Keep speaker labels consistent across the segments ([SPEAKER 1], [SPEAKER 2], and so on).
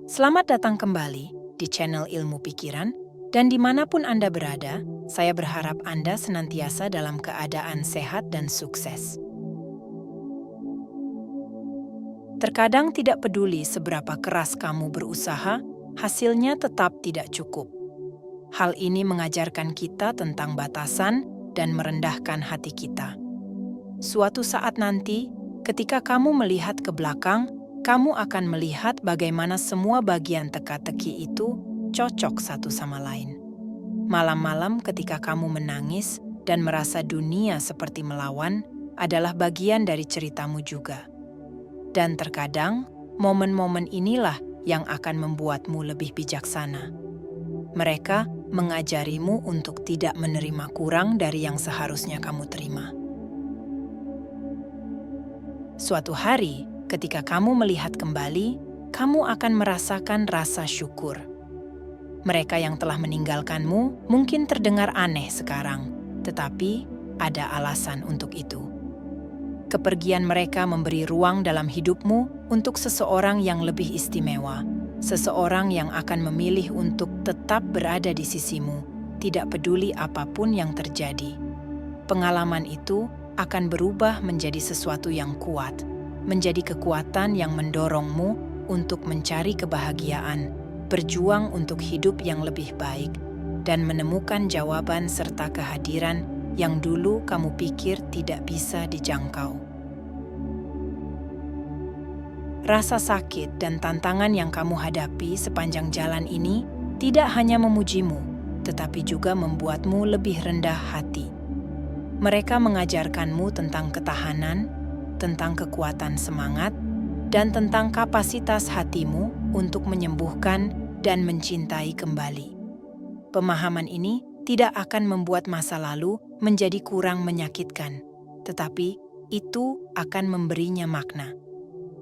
[SPEAKER 1] Selamat datang kembali di channel Ilmu Pikiran, dan dimanapun Anda berada, saya berharap Anda senantiasa dalam keadaan sehat dan sukses. Terkadang tidak peduli seberapa keras kamu berusaha, hasilnya tetap tidak cukup. Hal ini mengajarkan kita tentang batasan dan merendahkan hati kita. Suatu saat nanti, ketika kamu melihat ke belakang, kamu akan melihat bagaimana semua bagian teka-teki itu cocok satu sama lain. Malam-malam ketika kamu menangis dan merasa dunia seperti melawan adalah bagian dari ceritamu juga. Dan terkadang, momen-momen inilah yang akan membuatmu lebih bijaksana. Mereka mengajarimu untuk tidak menerima kurang dari yang seharusnya kamu terima. Suatu hari, ketika kamu melihat kembali, kamu akan merasakan rasa syukur. Mereka yang telah meninggalkanmu mungkin terdengar aneh sekarang, tetapi ada alasan untuk itu. Kepergian mereka memberi ruang dalam hidupmu untuk seseorang yang lebih istimewa, seseorang yang akan memilih untuk tetap berada di sisimu, tidak peduli apapun yang terjadi. Pengalaman itu akan berubah menjadi sesuatu yang kuat, menjadi kekuatan yang mendorongmu untuk mencari kebahagiaan, berjuang untuk hidup yang lebih baik, dan menemukan jawaban serta kehadiran yang dulu kamu pikir tidak bisa dijangkau. Rasa sakit dan tantangan yang kamu hadapi sepanjang jalan ini tidak hanya memujimu, tetapi juga membuatmu lebih rendah hati. Mereka mengajarkanmu tentang ketahanan, tentang kekuatan semangat, dan tentang kapasitas hatimu untuk menyembuhkan dan mencintai kembali. Pemahaman ini tidak akan membuat masa lalu menjadi kurang menyakitkan, tetapi itu akan memberinya makna.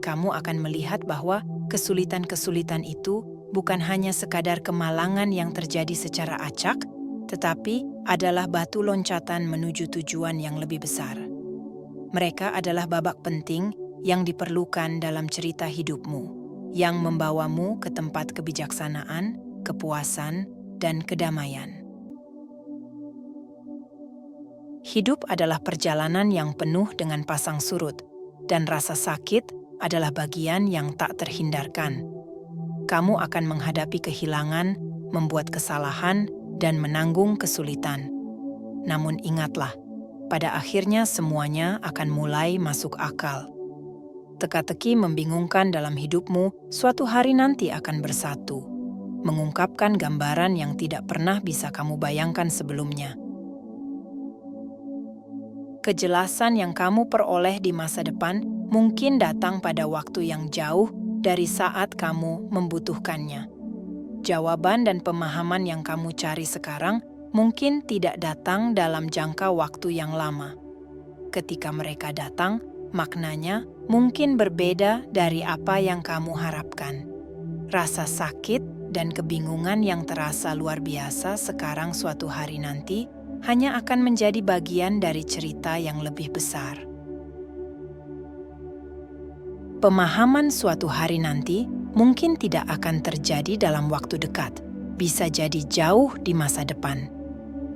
[SPEAKER 1] Kamu akan melihat bahwa kesulitan-kesulitan itu bukan hanya sekadar kemalangan yang terjadi secara acak, tetapi adalah batu loncatan menuju tujuan yang lebih besar. Mereka adalah babak penting yang diperlukan dalam cerita hidupmu, yang membawamu ke tempat kebijaksanaan, kepuasan, dan kedamaian. Hidup adalah perjalanan yang penuh dengan pasang surut, dan rasa sakit adalah bagian yang tak terhindarkan. Kamu akan menghadapi kehilangan, membuat kesalahan, dan menanggung kesulitan. Namun ingatlah, pada akhirnya semuanya akan mulai masuk akal. Teka-teki membingungkan dalam hidupmu suatu hari nanti akan bersatu, mengungkapkan gambaran yang tidak pernah bisa kamu bayangkan sebelumnya. Kejelasan yang kamu peroleh di masa depan mungkin datang pada waktu yang jauh dari saat kamu membutuhkannya. Jawaban dan pemahaman yang kamu cari sekarang mungkin tidak datang dalam jangka waktu yang lama. Ketika mereka datang, maknanya mungkin berbeda dari apa yang kamu harapkan. Rasa sakit dan kebingungan yang terasa luar biasa sekarang suatu hari nanti hanya akan menjadi bagian dari cerita yang lebih besar. Pemahaman suatu hari nanti mungkin tidak akan terjadi dalam waktu dekat, bisa jadi jauh di masa depan.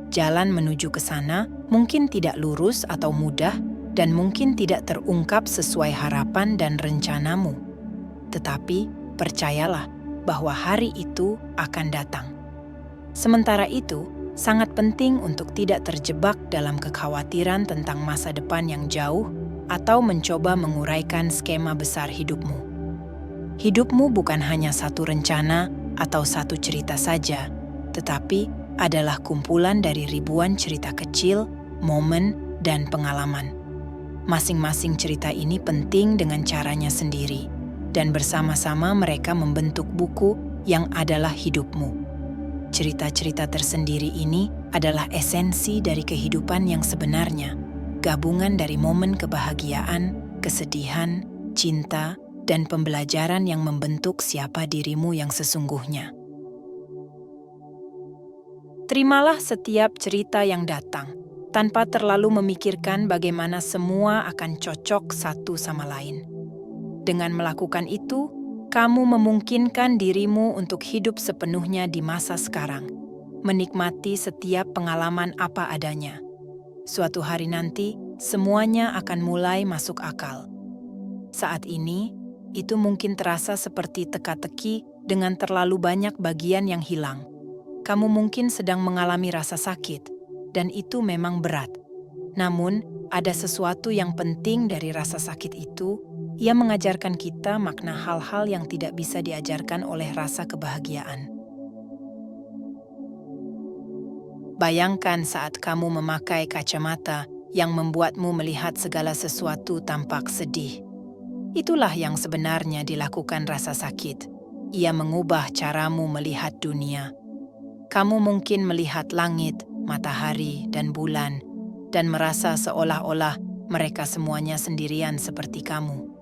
[SPEAKER 1] Jalan menuju ke sana mungkin tidak lurus atau mudah, dan mungkin tidak terungkap sesuai harapan dan rencanamu. Tetapi percayalah bahwa hari itu akan datang. Sementara itu, sangat penting untuk tidak terjebak dalam kekhawatiran tentang masa depan yang jauh atau mencoba menguraikan skema besar hidupmu. Hidupmu bukan hanya satu rencana atau satu cerita saja, tetapi adalah kumpulan dari ribuan cerita kecil, momen, dan pengalaman. Masing-masing cerita ini penting dengan caranya sendiri, dan bersama-sama mereka membentuk buku yang adalah hidupmu. Cerita-cerita tersendiri ini adalah esensi dari kehidupan yang sebenarnya, gabungan dari momen kebahagiaan, kesedihan, cinta, dan pembelajaran yang membentuk siapa dirimu yang sesungguhnya. Terimalah setiap cerita yang datang, tanpa terlalu memikirkan bagaimana semua akan cocok satu sama lain. Dengan melakukan itu, Kamu memungkinkan dirimu untuk hidup sepenuhnya di masa sekarang, menikmati setiap pengalaman apa adanya. Suatu hari nanti, semuanya akan mulai masuk akal. Saat ini, itu mungkin terasa seperti teka-teki dengan terlalu banyak bagian yang hilang. Kamu mungkin sedang mengalami rasa sakit, dan itu memang berat. Namun, ada sesuatu yang penting dari rasa sakit itu. Ia mengajarkan kita makna hal-hal yang tidak bisa diajarkan oleh rasa kebahagiaan. Bayangkan saat kamu memakai kacamata yang membuatmu melihat segala sesuatu tampak sedih. Itulah yang sebenarnya dilakukan rasa sakit. Ia mengubah caramu melihat dunia. Kamu mungkin melihat langit, matahari, dan bulan, dan merasa seolah-olah mereka semuanya sendirian seperti kamu.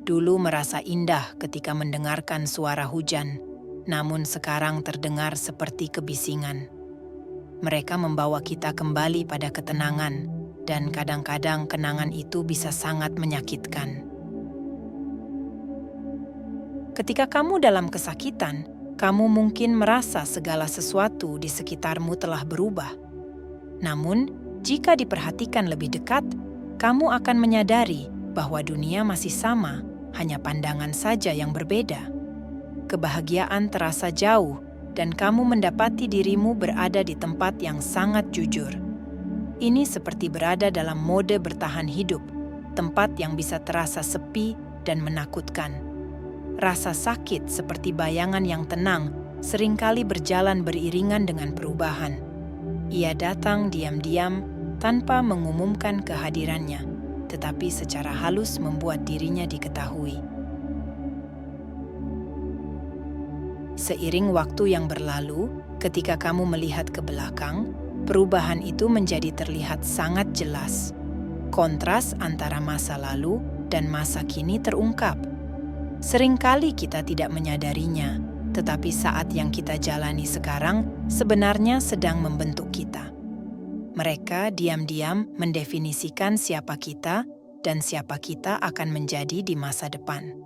[SPEAKER 1] Dulu merasa indah ketika mendengarkan suara hujan, namun sekarang terdengar seperti kebisingan. Mereka membawa kita kembali pada ketenangan, dan kadang-kadang kenangan itu bisa sangat menyakitkan. Ketika kamu dalam kesakitan, kamu mungkin merasa segala sesuatu di sekitarmu telah berubah. Namun, jika diperhatikan lebih dekat, kamu akan menyadari bahwa dunia masih sama, hanya pandangan saja yang berbeda. Kebahagiaan terasa jauh, dan kamu mendapati dirimu berada di tempat yang sangat jujur. Ini seperti berada dalam mode bertahan hidup, tempat yang bisa terasa sepi dan menakutkan. Rasa sakit seperti bayangan yang tenang seringkali berjalan beriringan dengan perubahan. Ia datang diam-diam tanpa mengumumkan kehadirannya, tetapi secara halus membuat dirinya diketahui. Seiring waktu yang berlalu, ketika kamu melihat ke belakang, perubahan itu menjadi terlihat sangat jelas. Kontras antara masa lalu dan masa kini terungkap. Seringkali kita tidak menyadarinya, tetapi saat yang kita jalani sekarang sebenarnya sedang membentuk kita. Mereka diam-diam mendefinisikan siapa kita dan siapa kita akan menjadi di masa depan.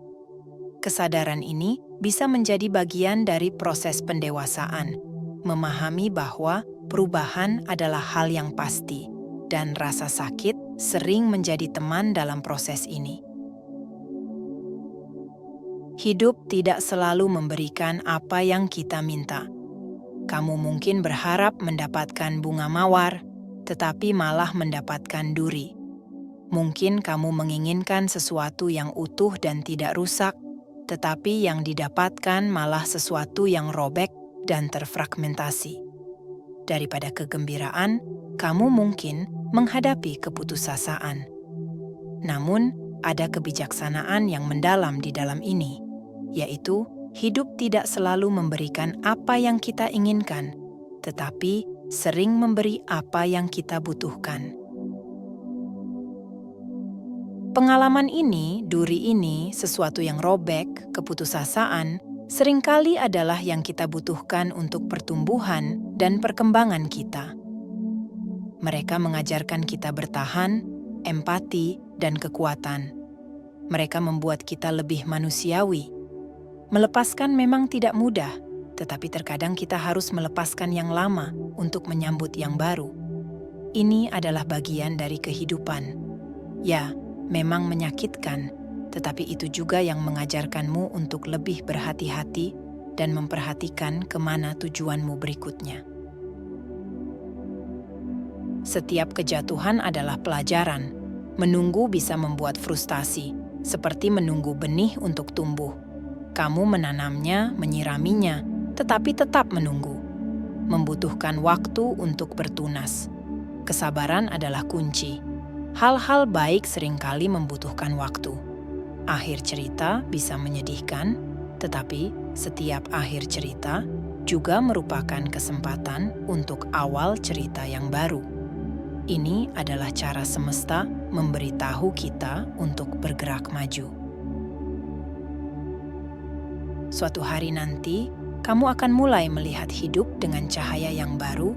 [SPEAKER 1] Kesadaran ini bisa menjadi bagian dari proses pendewasaan, memahami bahwa perubahan adalah hal yang pasti, dan rasa sakit sering menjadi teman dalam proses ini. Hidup tidak selalu memberikan apa yang kita minta. Kamu mungkin berharap mendapatkan bunga mawar, tetapi malah mendapatkan duri. Mungkin kamu menginginkan sesuatu yang utuh dan tidak rusak, tetapi yang didapatkan malah sesuatu yang robek dan terfragmentasi. Daripada kegembiraan, kamu mungkin menghadapi keputusasaan. Namun, ada kebijaksanaan yang mendalam di dalam ini, yaitu hidup tidak selalu memberikan apa yang kita inginkan, tetapi sering memberi apa yang kita butuhkan. Pengalaman ini, duri ini, sesuatu yang robek, keputusasaan, seringkali adalah yang kita butuhkan untuk pertumbuhan dan perkembangan kita. Mereka mengajarkan kita bertahan, empati, dan kekuatan. Mereka membuat kita lebih manusiawi. Melepaskan memang tidak mudah, tetapi terkadang kita harus melepaskan yang lama untuk menyambut yang baru. Ini adalah bagian dari kehidupan. Ya, memang menyakitkan, tetapi itu juga yang mengajarkanmu untuk lebih berhati-hati dan memperhatikan kemana tujuanmu berikutnya. Setiap kejatuhan adalah pelajaran. Menunggu bisa membuat frustasi, seperti menunggu benih untuk tumbuh. Kamu menanamnya, menyiraminya, tetapi tetap menunggu. Membutuhkan waktu untuk bertunas. Kesabaran adalah kunci. Hal-hal baik seringkali membutuhkan waktu. Akhir cerita bisa menyedihkan, tetapi setiap akhir cerita juga merupakan kesempatan untuk awal cerita yang baru. Ini adalah cara semesta memberitahu kita untuk bergerak maju. Suatu hari nanti, kamu akan mulai melihat hidup dengan cahaya yang baru,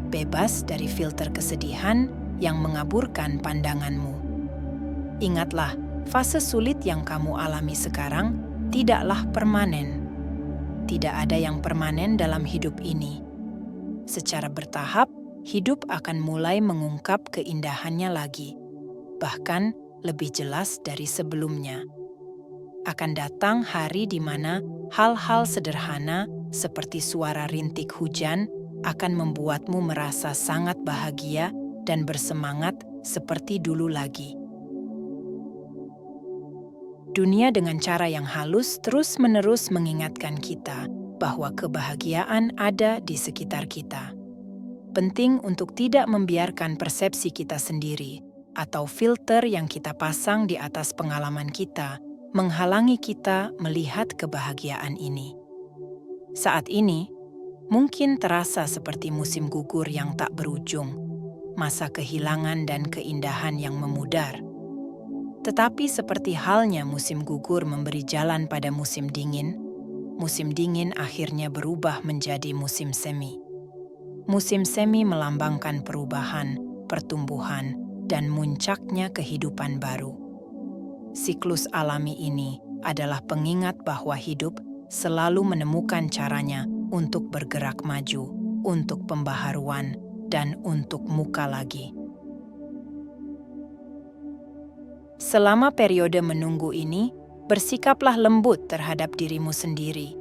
[SPEAKER 1] bebas dari filter kesedihan yang mengaburkan pandanganmu. Ingatlah, fase sulit yang kamu alami sekarang tidaklah permanen. Tidak ada yang permanen dalam hidup ini. Secara bertahap, hidup akan mulai mengungkap keindahannya lagi, bahkan lebih jelas dari sebelumnya. Akan datang hari di mana hal-hal sederhana seperti suara rintik hujan akan membuatmu merasa sangat bahagia dan bersemangat seperti dulu lagi. Dunia dengan cara yang halus terus-menerus mengingatkan kita bahwa kebahagiaan ada di sekitar kita. Penting untuk tidak membiarkan persepsi kita sendiri atau filter yang kita pasang di atas pengalaman kita menghalangi kita melihat kebahagiaan ini. Saat ini, mungkin terasa seperti musim gugur yang tak berujung, masa kehilangan dan keindahan yang memudar. Tetapi seperti halnya musim gugur memberi jalan pada musim dingin akhirnya berubah menjadi musim semi. Musim semi melambangkan perubahan, pertumbuhan, dan muncaknya kehidupan baru. Siklus alami ini adalah pengingat bahwa hidup selalu menemukan caranya untuk bergerak maju, untuk pembaharuan, dan untuk muka lagi. Selama periode menunggu ini, bersikaplah lembut terhadap dirimu sendiri.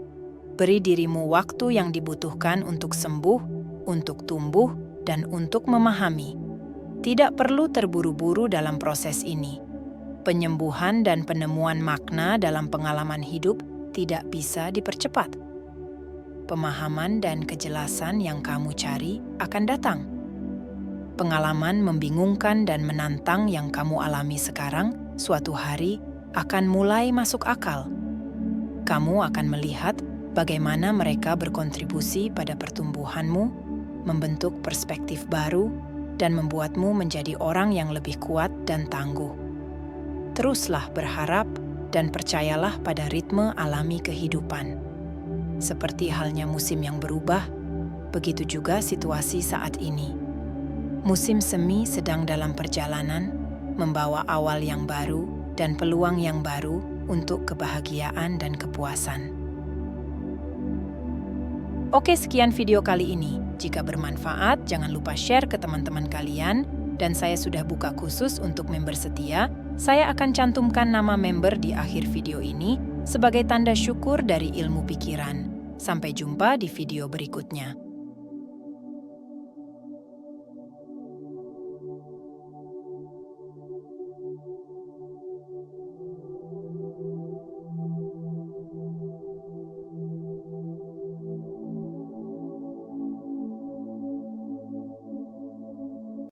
[SPEAKER 1] Beri dirimu waktu yang dibutuhkan untuk sembuh, untuk tumbuh, dan untuk memahami. Tidak perlu terburu-buru dalam proses ini. Penyembuhan dan penemuan makna dalam pengalaman hidup tidak bisa dipercepat. Pemahaman dan kejelasan yang kamu cari akan datang. Pengalaman membingungkan dan menantang yang kamu alami sekarang, suatu hari akan mulai masuk akal. Kamu akan melihat bagaimana mereka berkontribusi pada pertumbuhanmu, membentuk perspektif baru, dan membuatmu menjadi orang yang lebih kuat dan tangguh. Teruslah berharap dan percayalah pada ritme alami kehidupan. Seperti halnya musim yang berubah, begitu juga situasi saat ini. Musim semi sedang dalam perjalanan, membawa awal yang baru dan peluang yang baru untuk kebahagiaan dan kepuasan. Oke, sekian video kali ini. Jika bermanfaat, jangan lupa share ke teman-teman kalian. Dan saya sudah buka khusus untuk member setia. Saya akan cantumkan nama member di akhir video ini sebagai tanda syukur dari ilmu pikiran. Sampai jumpa di video berikutnya.